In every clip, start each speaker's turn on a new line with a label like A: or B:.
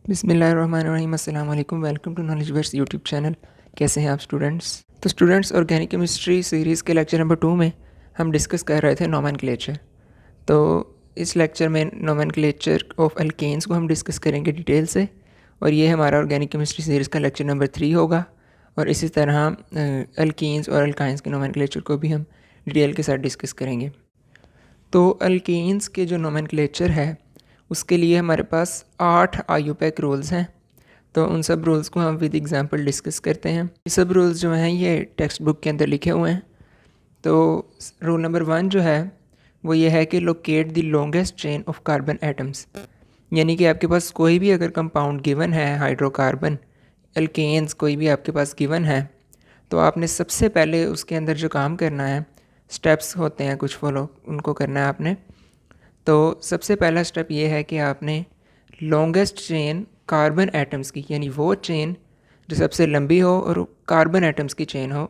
A: बिस्मिल्लाहिर्रहमानिर्रहीम, अस्सलाम वालेकुम। Welcome to Knowledge Verse YouTube channel. कैसे हैं आप स्टूडेंट्स? तो स्टूडेंट्स, ऑर्गेनिक केमिस्ट्री सीरीज़ के लेक्चर नंबर 2 में हम डिस्कस कर रहे थे नोमेनक्लेचर। तो इस लेक्चर में नोमेनक्लेचर ऑफ अल्केन्स को हम डिस्कस करेंगे डिटेल से, और ये हमारा ऑर्गेनिक केमिस्ट्री सीरीज़ का लेक्चर नंबर 3 होगा। और इसी तरह अल्कीन्स और अल्काइंस के नोमेनक्लेचर को भी हम डिटेल के साथ डिस्कस करेंगे। तो अल्केन्स के जो नोमेनक्लेचर है उसके लिए हमारे पास 8 IUPAC रूल्स हैं। तो उन सब रूल्स को हम विद एग्जांपल डिस्कस करते हैं। ये सब रूल्स जो हैं ये टेक्स्ट बुक के अंदर लिखे हुए हैं। तो रूल नंबर 1 जो है वो ये है कि locate the longest chain of carbon atoms. यानी कि आपके पास कोई भी अगर कंपाउंड गिवन है, हाइड्रोकार्बन, अल्केन्स कोई भी आपके पास गिवन है, तो आपने सबसे पहले उसके अंदर जो काम करना है, स्टेप्स होते हैं कुछ फॉलो, उनको करना है आपने। तो सबसे पहला स्टेप ये है कि आपने लॉन्गेस्ट चेन कार्बन एटम्स की, यानी वो चेन जो सबसे लंबी हो और कार्बन एटम्स की चेन हो,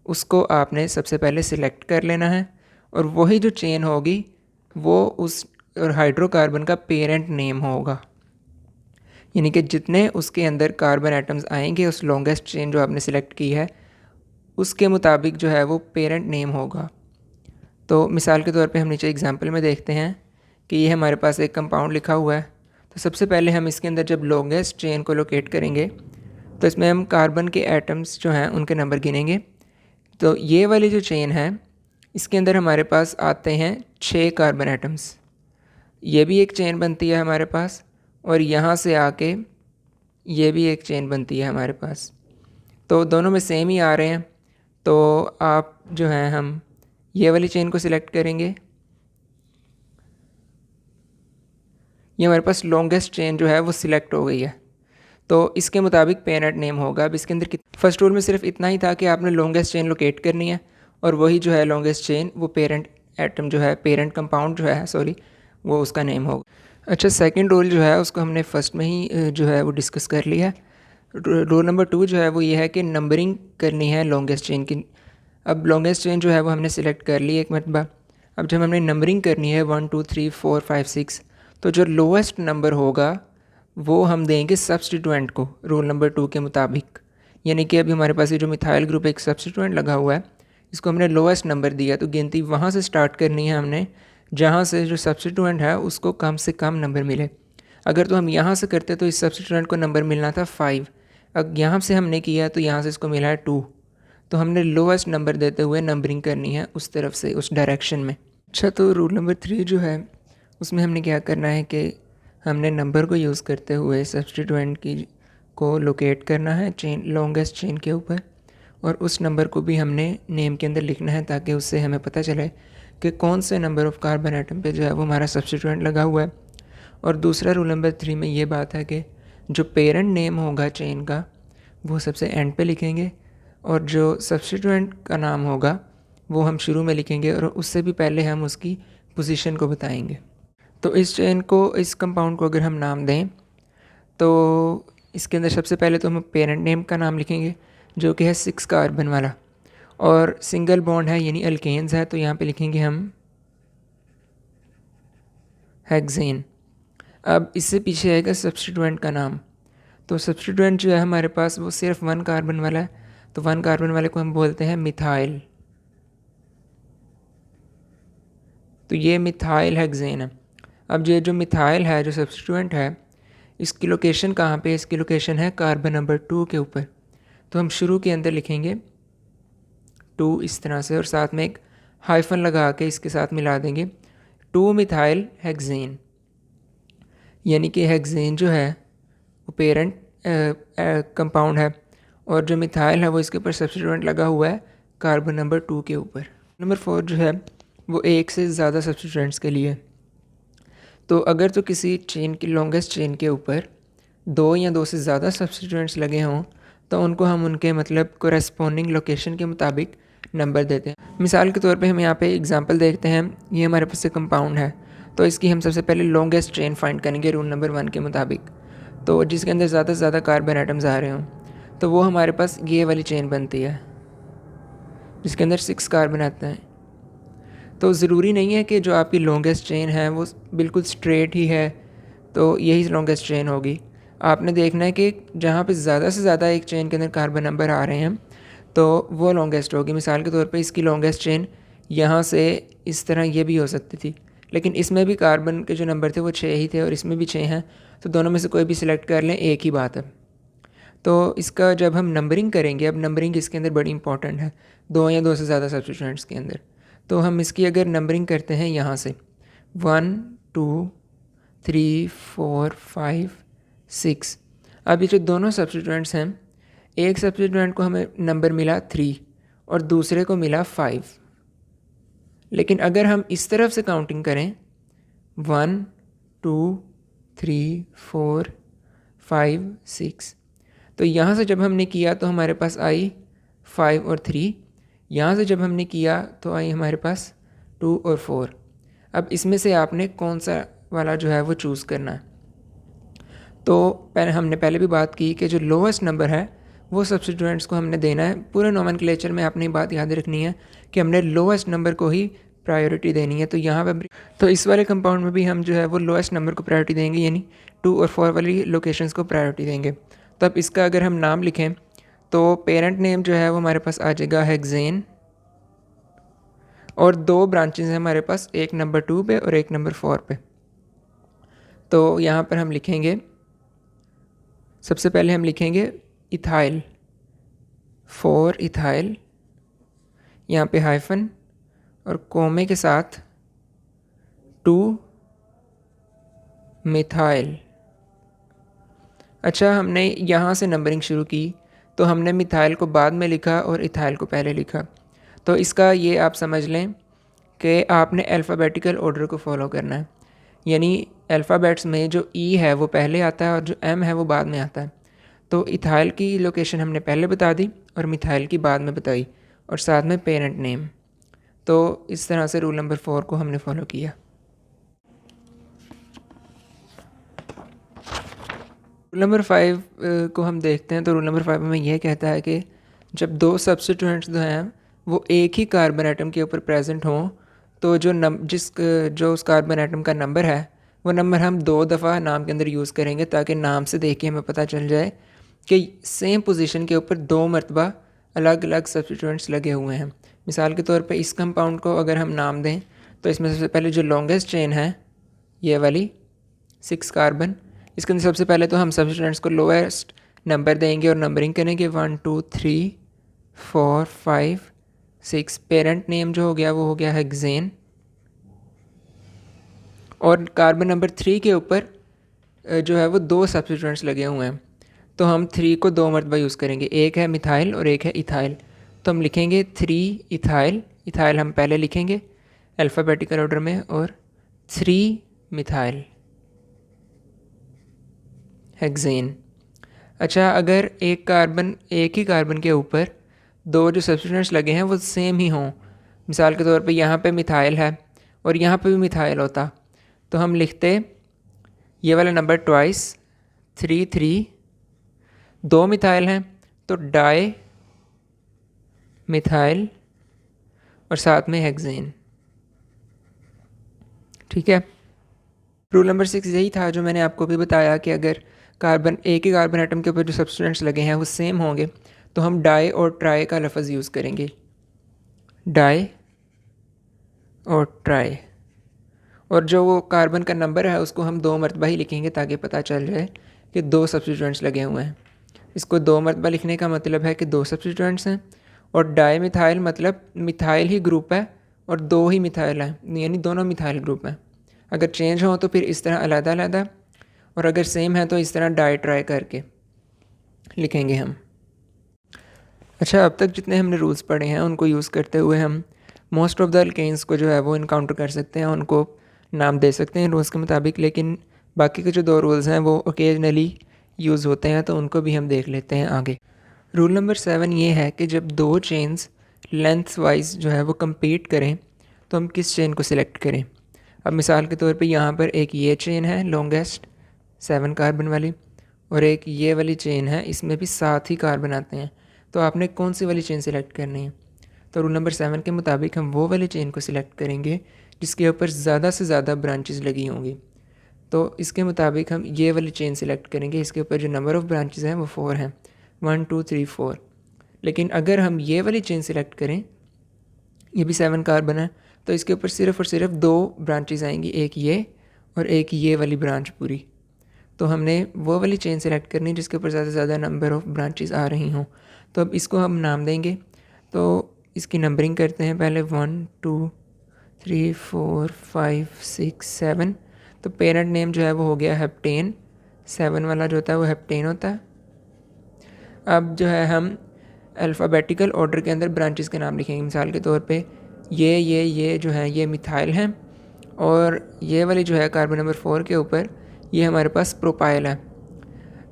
A: उसको आपने सबसे पहले सिलेक्ट कर लेना है। और वही जो चेन होगी वो उस हाइड्रोकार्बन का पेरेंट नेम होगा। यानी कि जितने उसके अंदर कार्बन एटम्स आएंगे उस लॉन्गेस्ट चेन जो आपने सिलेक्ट की है उसके मुताबिक जो है वो पेरेंट नेम होगा। तो मिसाल के तौर पे हम नीचे एग्जांपल में देखते हैं कि ये हमारे पास एक कंपाउंड लिखा हुआ है। तो सबसे पहले हम इसके अंदर जब लॉन्गेस्ट चेन को लोकेट करेंगे तो इसमें हम कार्बन के एटम्स जो हैं उनके नंबर गिनेंगे। तो ये वाली जो चेन है इसके अंदर हमारे पास आते हैं 6 कार्बन एटम्स। ये भी एक चेन बनती है हमारे पास, और यहाँ से आके ये भी एक चेन बनती है हमारे पास। तो दोनों में सेम ही आ रहे हैं। तो आप जो हैं हम ये वाली चेन को सिलेक्ट करेंगे। ये हमारे पास लॉन्गेस्ट चेन जो है वो सिलेक्ट हो गई है। तो इसके मुताबिक पेरेंट नेम होगा। अब इसके अंदर फर्स्ट रूल में सिर्फ इतना ही था कि आपने लॉन्गेस्ट चेन लोकेट करनी है, और वही जो है लॉन्गेस्ट चेन वो पेरेंट एटम जो है, पेरेंट कंपाउंड जो है, सॉरी, वो उसका नेम होगा। अच्छा, सेकंड रूल जो है उसको हमने फर्स्ट में ही जो है वो डिस्कस कर लिया है। रूल नंबर 2 जो है वो ये है कि नंबरिंग करनी है लॉन्गेस्ट चेन की। अब लॉन्गेस्ट चेन जो है वो हमने सिलेक्ट कर ली एक मरतबा। अब जब हमने नंबरिंग करनी है 1 2 3 4 5 6, तो जो लोएस्ट नंबर होगा वो हम देंगे सब्स्टिट्यूएंट को रूल नंबर 2 के मुताबिक। यानी कि अभी हमारे पास ये जो मिथाइल ग्रुप एक सब्स्टिट्यूएंट लगा हुआ है, इसको हमने लोएस्ट नंबर दिया, तो गिनती वहाँ से स्टार्ट करनी है हमने जहाँ से जो सब्स्टिट्यूएंट है उसको कम से कम नंबर मिले। अगर तो हम यहाँ से करते तो इस सब्स्टिट्यूएंट को नंबर मिलना था 5। अब यहाँ से हमने किया तो यहाँ से इसको मिला है 2। तो हमने लोएस्ट नंबर देते हुए नंबरिंग करनी है उस तरफ से, उस डायरेक्शन में। अच्छा, तो रूल नंबर 3 जो है उसमें हमने क्या करना है कि हमने नंबर को यूज़ करते हुए सब्स्टिट्यूएंट की को लोकेट करना है चेन, लॉन्गेस्ट चेन के ऊपर, और उस नंबर को भी हमने नेम के अंदर लिखना है ताकि उससे हमें पता चले कि कौन से नंबर ऑफ़ कार्बन एटम पे जो है वो हमारा सब्स्टिट्यूएंट लगा हुआ है। और दूसरा रूल नंबर 3 में ये बात है कि जो पेरेंट नेम होगा चेन का वो सबसे एंड पे लिखेंगे, और जो सब्स्टिट्यूएंट का नाम होगा वो हम शुरू में लिखेंगे, और उससे भी पहले हम उसकी पोजीशन को बताएंगे। तो इस चेन को, इस कंपाउंड को अगर हम नाम दें तो इसके अंदर सबसे पहले तो हम पेरेंट नेम का नाम लिखेंगे जो कि है 6 कार्बन वाला, और सिंगल बॉन्ड है यानी अल्केन्स है, तो यहाँ पे लिखेंगे हम हेक्सेन। अब इससे पीछे आएगा सब्स्टिट्यूएंट का नाम। तो सब्स्टिट्यूएंट जो है हमारे पास वो सिर्फ 1 कार्बन वाला है, तो 1 कार्बन वाले को हम बोलते हैं मिथाइल। तो ये मिथाइल हेक्सेन है। अब ये जो मिथाइल है, जो सब्स्टिट्यूएंट है, इसकी लोकेशन कहाँ पे है? इसकी लोकेशन है कार्बन नंबर 2 के ऊपर। तो हम शुरू के अंदर लिखेंगे 2 इस तरह से, और साथ में एक हाइफन लगा के इसके साथ मिला देंगे 2 मिथाइल हेक्सेन। यानी कि हेक्सेन जो है वो पेरेंट कंपाउंड है, और जो मिथाइल है वो इसके ऊपर सब्स्टिट्यूएंट लगा हुआ है कार्बन नंबर 2 के ऊपर। नंबर 4 जो है वो एक से ज़्यादा सब्स्टिट्यूएंट्स के लिए। तो अगर तो किसी चेन की, लॉन्गेस्ट चेन के ऊपर 2 या 2 से ज़्यादा सब्स्टिट्यूएंट्स लगे हों तो उनको हम उनके मतलब कोरेस्पोंडिंग लोकेशन के मुताबिक नंबर देते हैं। मिसाल के तौर पे हम यहाँ पे एग्जांपल देखते हैं। ये हमारे पास एक कंपाउंड है, तो इसकी हम सबसे पहले लॉन्गेस्ट चेन फाइंड करेंगे रूल नंबर 1 के मुताबिक। तो जिसके अंदर ज़्यादा से ज़्यादा कार्बन एटम्स आ रहे हों तो वो हमारे पास ये वाली चेन बनती है। जिसके अंदर 6 कार्बन आते हैं। तो ज़रूरी नहीं है कि जो आपकी लॉन्गेस्ट चेन है वो बिल्कुल स्ट्रेट ही है तो यही लॉन्गेस्ट चेन होगी। आपने देखना है कि जहाँ पे ज़्यादा से ज़्यादा एक चेन के अंदर कार्बन नंबर आ रहे हैं तो वो लॉन्गेस्ट होगी। मिसाल के तौर पे इसकी लॉन्गेस्ट चेन यहाँ से इस तरह ये भी हो सकती थी, लेकिन इसमें भी कार्बन के जो नंबर थे वो 6 ही थे और इसमें भी 6 हैं, तो दोनों में से कोई भी सिलेक्ट कर लें, एक ही बात है। तो इसका जब हम नंबरिंग करेंगे, अब नंबरिंग इसके अंदर बड़ी इंपॉर्टेंट है, 2 या 2 से ज़्यादा सब्स्टिट्यूएंट्स के अंदर। तो हम इसकी अगर नंबरिंग करते हैं यहाँ से 1 2 3 4 5 6। अब ये जो दोनों सब्स्टिट्यूएंट्स हैं, एक सब्स्टिट्यूएंट को हमें नंबर मिला 3 और दूसरे को मिला 5, लेकिन अगर हम इस तरफ से काउंटिंग करें 1 2 3 4 5 6, तो यहाँ से जब हमने किया तो हमारे पास आई 5 और 3, यहाँ से जब हमने किया तो आई हमारे पास 2 और 4। अब इसमें से आपने कौन सा वाला जो है वो चूज़ करना है। तो हमने पहले भी बात की कि जो लोवेस्ट नंबर है वो सब्स्टिट्यूएंट्स को हमने देना है। पूरे नोमेनक्लेचर में आपने बात याद रखनी है कि हमने लोवेस्ट नंबर को ही प्रायोरिटी देनी है। तो यहाँ पर तो इस वाले कंपाउंड में भी हम जो है वो लोवेस्ट नंबर को प्रायोरिटी देंगे, यानी 2 और 4 वाली लोकेशंस को प्रायोरिटी देंगे। तो अब इसका अगर हम नाम लिखें तो पेरेंट नेम जो है वो हमारे पास आ जाएगा हेक्सेन, और 2 ब्रांचेस हैं हमारे पास, एक नंबर 2 पे और एक नंबर 4 पे। तो यहाँ पर हम लिखेंगे, सबसे पहले हम लिखेंगे इथाइल, 4 इथाइल, यहाँ पे हाइफन और कोमे के साथ 2 मिथाइल। अच्छा, हमने यहाँ से नंबरिंग शुरू की तो हमने मिथाइल को बाद में लिखा और इथाइल को पहले लिखा। तो इसका ये आप समझ लें कि आपने अल्फ़ाबेटिकल ऑर्डर को फॉलो करना है, यानी अल्फ़ाबेट्स में जो ई है वो पहले आता है और जो एम है वो बाद में आता है। तो इथाइल की लोकेशन हमने पहले बता दी और मिथाइल की बाद में बताई, और साथ में पेरेंट नेम। तो इस तरह से रूल नंबर 4 को हमने फॉलो किया। रूल नंबर 5 को हम देखते हैं। तो रूल नंबर 5 में यह कहता है कि जब 2 सब्स्टिट्यूएंट्स जो हैं वो एक ही कार्बन एटम के ऊपर प्रेजेंट हों तो जो उस कार्बन एटम का नंबर है वो नंबर हम 2 दफ़ा नाम के अंदर यूज़ करेंगे, ताकि नाम से देख के हमें पता चल जाए कि सेम पोजीशन के ऊपर 2 मरतबा अलग अलग सब्स्टिट्यूएंट्स लगे हुए हैं। मिसाल के तौर पे इस कंपाउंड को अगर हम नाम दें तो इसमें सबसे पहले जो लॉन्गेस्ट चेन है ये वाली 6 कार्बन, इसके अंदर सबसे पहले तो हम सब्स्टिट्यूएंट्स को लोएस्ट नंबर देंगे और नंबरिंग करेंगे 1 2 3 4 5 6। पेरेंट नेम जो हो गया वो हो गया हेक्सेन, और कार्बन नंबर 3 के ऊपर जो है वो 2 सब्स्टिट्यूएंट्स लगे हुए हैं, तो हम 3 को 2 मरतबा यूज़ करेंगे, एक है मिथाइल और एक है इथाइल। तो हम लिखेंगे 3 इथाइल, इथाइल हम पहले लिखेंगे अल्फ़ाबेटिकल ऑर्डर में, और 3 मिथाइल हेक्सेन। अच्छा, अगर एक ही कार्बन के ऊपर 2 जो सब्स्टिट्यूएंट्स लगे हैं वो सेम ही हों, मिसाल के तौर पे यहाँ पे मिथाइल है और यहाँ पे भी मिथाइल होता, तो हम लिखते ये वाला नंबर ट्वाइस 3 3, 2 मिथाइल हैं तो डाई मिथाइल और साथ में हेक्सेन। ठीक है। रूल नंबर 6 यही था जो मैंने आपको भी बताया कि अगर एक ही कार्बन एटम के ऊपर जो सब्स्टिट्यूएंट्स लगे हैं वो सेम होंगे तो हम डाई और ट्राई का लफ्ज़ यूज़ करेंगे, डाई और ट्राई, और जो वो कार्बन का नंबर है उसको हम 2 मरतबा ही लिखेंगे ताकि पता चल जाए कि 2 सब्स्टिट्यूएंट्स लगे हुए हैं। इसको 2 मरतबा लिखने का मतलब है कि 2 सब्स्टिट्यूएंट्स हैं, और डाई मिथाइल मतलब मिथाइल ही ग्रुप है और 2 ही मिथाइल हैं, यानी दोनों मिथाइल ग्रुप हैं। अगर चेंज हो तो फिर इस तरह अलग-अलग, और अगर सेम है तो इस तरह डाई ट्राई करके लिखेंगे हम। अच्छा, अब तक जितने हमने रूल्स पढ़े हैं उनको यूज़ करते हुए हम मोस्ट ऑफ़ द अल्केन्स को जो है वो इनकाउंटर कर सकते हैं, उनको नाम दे सकते हैं रूल्स के मुताबिक। लेकिन बाकी के जो 2 रूल्स हैं वो ओकेजनली यूज़ होते हैं, तो उनको भी हम देख लेते हैं आगे। रूल नंबर 7 ये है कि जब 2 चेन्स लेंथ वाइज जो है वो कम्पीट करें तो हम किस चेन को सिलेक्ट करें। अब मिसाल के तौर पे यहाँ पर एक ये चेन है लॉन्गेस्ट 7 कार्बन वाली, और एक ये वाली चेन है, इसमें भी 7 ही कार्बन आते हैं, तो आपने कौन सी वाली चेन सिलेक्ट करनी है। तो रूल नंबर 7 के मुताबिक हम वो वाली चेन को सिलेक्ट करेंगे जिसके ऊपर ज़्यादा से ज़्यादा ब्रांचेस लगी होंगी। तो इसके मुताबिक हम ये वाली चेन सिलेक्ट करेंगे, इसके ऊपर जो नंबर ऑफ़ ब्रांचेस हैं वो 4 हैं, 1 2 3 4। लेकिन अगर हम ये वाली चेन सिलेक्ट करें, ये भी 7 कार्बन है, तो इसके ऊपर सिर्फ़ और सिर्फ 2 ब्रांचेस आएंगी, एक ये और एक ये वाली ब्रांच पूरी। तो हमने वो वाली चेन सेलेक्ट करनी जिसके ऊपर ज़्यादा से ज़्यादा नंबर ऑफ़ ब्रांचेस आ रही हों। तो अब इसको हम नाम देंगे। तो इसकी नंबरिंग करते हैं पहले 1 2 3 4 5 6 7। तो पेरेंट नेम जो है वो हो गया हेप्टेन, 7 वाला जो होता है वो हेप्टेन होता है। अब जो है हम अल्फ़ाबेटिकल ऑर्डर के अंदर ब्रांचेस के नाम लिखेंगे। मिसाल के तौर पे ये जो है ये मिथाइल हैं, और ये वाली जो है कार्बन नंबर 4 के ऊपर ये हमारे पास प्रोपाइल है।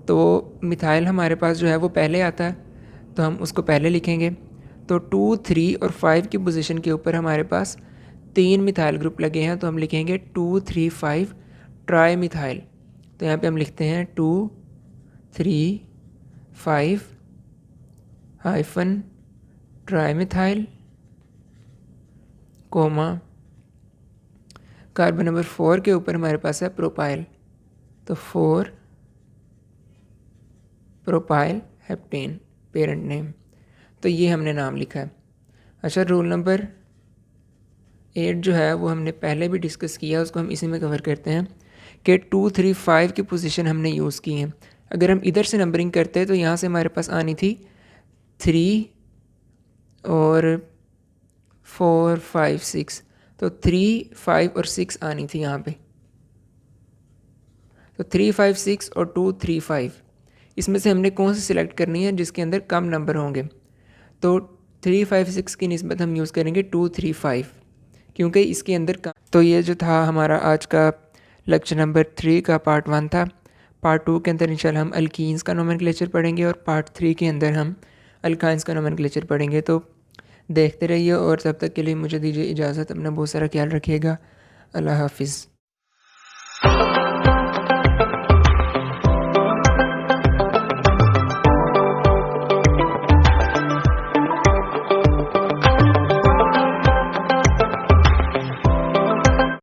A: तो मिथाइल हमारे पास जो है वो पहले आता है, तो हम उसको पहले लिखेंगे। तो 2 3 और 5 की पोजीशन के ऊपर हमारे पास 3 मिथाइल ग्रुप लगे हैं, तो हम लिखेंगे 2 3 5 ट्राई मिथाइल। तो यहाँ पे हम लिखते हैं 2 3 5 hyphen trimethyl comma carbon number 4 के ऊपर हमारे पास है प्रोपाइल, तो 4 प्रोपाइल हेप्टेन पेरेंट नेम। तो ये हमने नाम लिखा है। अच्छा, रूल नंबर 8 जो है वो हमने पहले भी डिस्कस किया, उसको हम इसी में कवर करते हैं कि 2 3 5 की पोजीशन हमने यूज़ की है। अगर हम इधर से नंबरिंग करते तो यहाँ से हमारे पास आनी थी 3 और 4 5 6, तो 3 5 और 6 आनी थी यहाँ पे। तो 3 5 6 और 2 3 5, इसमें से हमने कौन सी सिलेक्ट करनी है जिसके अंदर कम नंबर होंगे। तो 3 5 6 की निस्बत हम यूज़ करेंगे 2 3 5, क्योंकि इसके अंदर कम। तो ये जो था हमारा आज का लेक्चर नंबर 3 का पार्ट 1 था। पार्ट 2 के अंदर इंशाल्लाह हम अल्कीन्स का नोमेनक्लेचर पढ़ेंगे, और पार्ट 3 के अंदर हम अल्काइंस का नोमेनक्लेचर पढ़ेंगे। तो देखते रहिए, और तब तक के लिए मुझे दीजिए इजाज़त। अपना बहुत सारा ख्याल रखिएगा। अल्लाह हाफिज़।